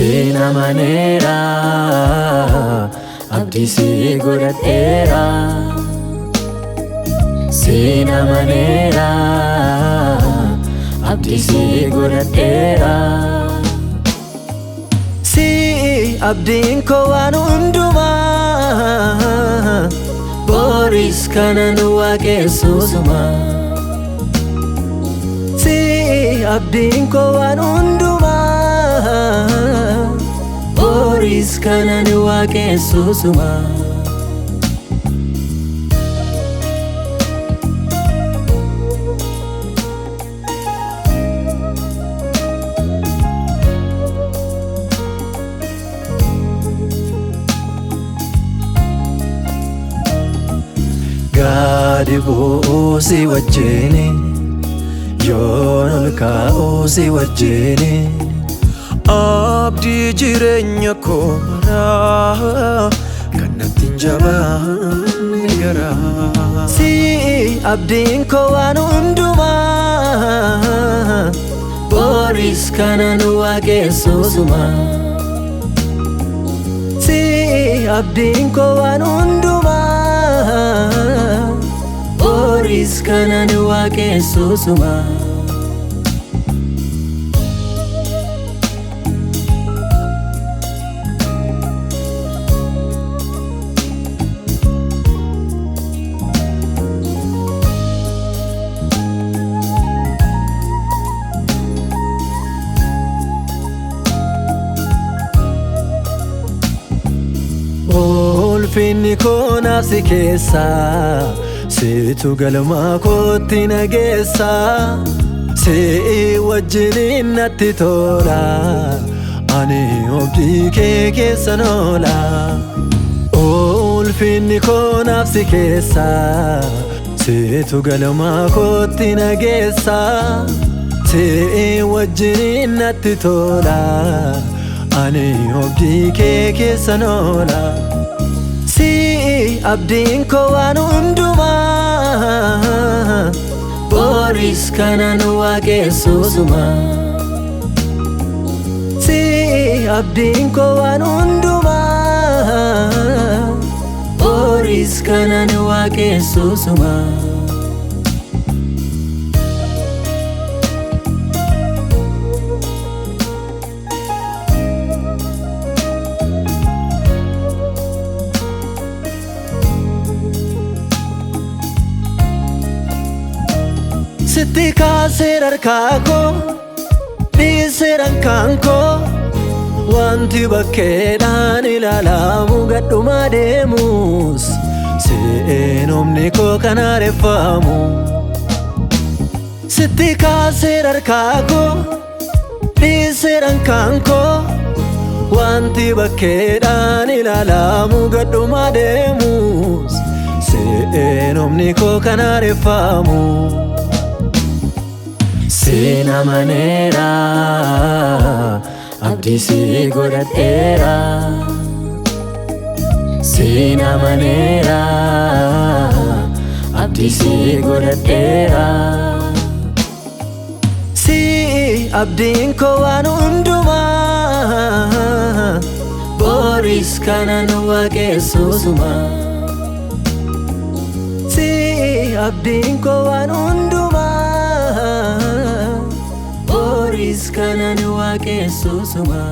Sina manera abdii si godhadheera. Sina manera abdii si godhadheera. Si abdiin koo waan hundumaa boris kanan waaqessuusuma. Si abdiin koo waan hundumaa boris kanan waaqessuusuma. Gadi bu'uu si wajjini yoon ol kaa'uu si wajjini abdii jireenya koo maraa kan natti hin jabaanne garaa. Si abdiin koo waan hundumaa boris kanan waaqessuusuma. Si abdiin koo waan hundumaa boris kanan waaqessuusuma. Ulfinni koo naafsi keessa situ galma kootti nageessa. Si wajjiniin natti tola ani abdii kee keessan oola. Ulfinni koo naafsi keessa situ galma kootti nageessa. Si wajjiniin natti tola ani abdii kee keessan oola. Si abdiin koo waan hundumaa boris kanan waaqessuusuma. Si abdiin koo waan hundumaa boris kanan waaqessuusuma. Sitti kaasee harkaa koo dhiisee harkaan koo wanti bakkeedhaan ilaalamu gadhumaa deemus seenomni koo kan haareffamu. Sitti kaasee harkaa koo dhiisee harkaan koo wanti bakkeedhaan ilaalamu gadhumaa deemus seenomni koo kan haareffamu. Sina manera abdii si godhadheera. Sina manera abdii si godhadheera. Si abdiin koo waan hundumaa boris kanan waaqessuusuma. Si abdiin koo waan hundumaa boris kanan waaqessuusuma.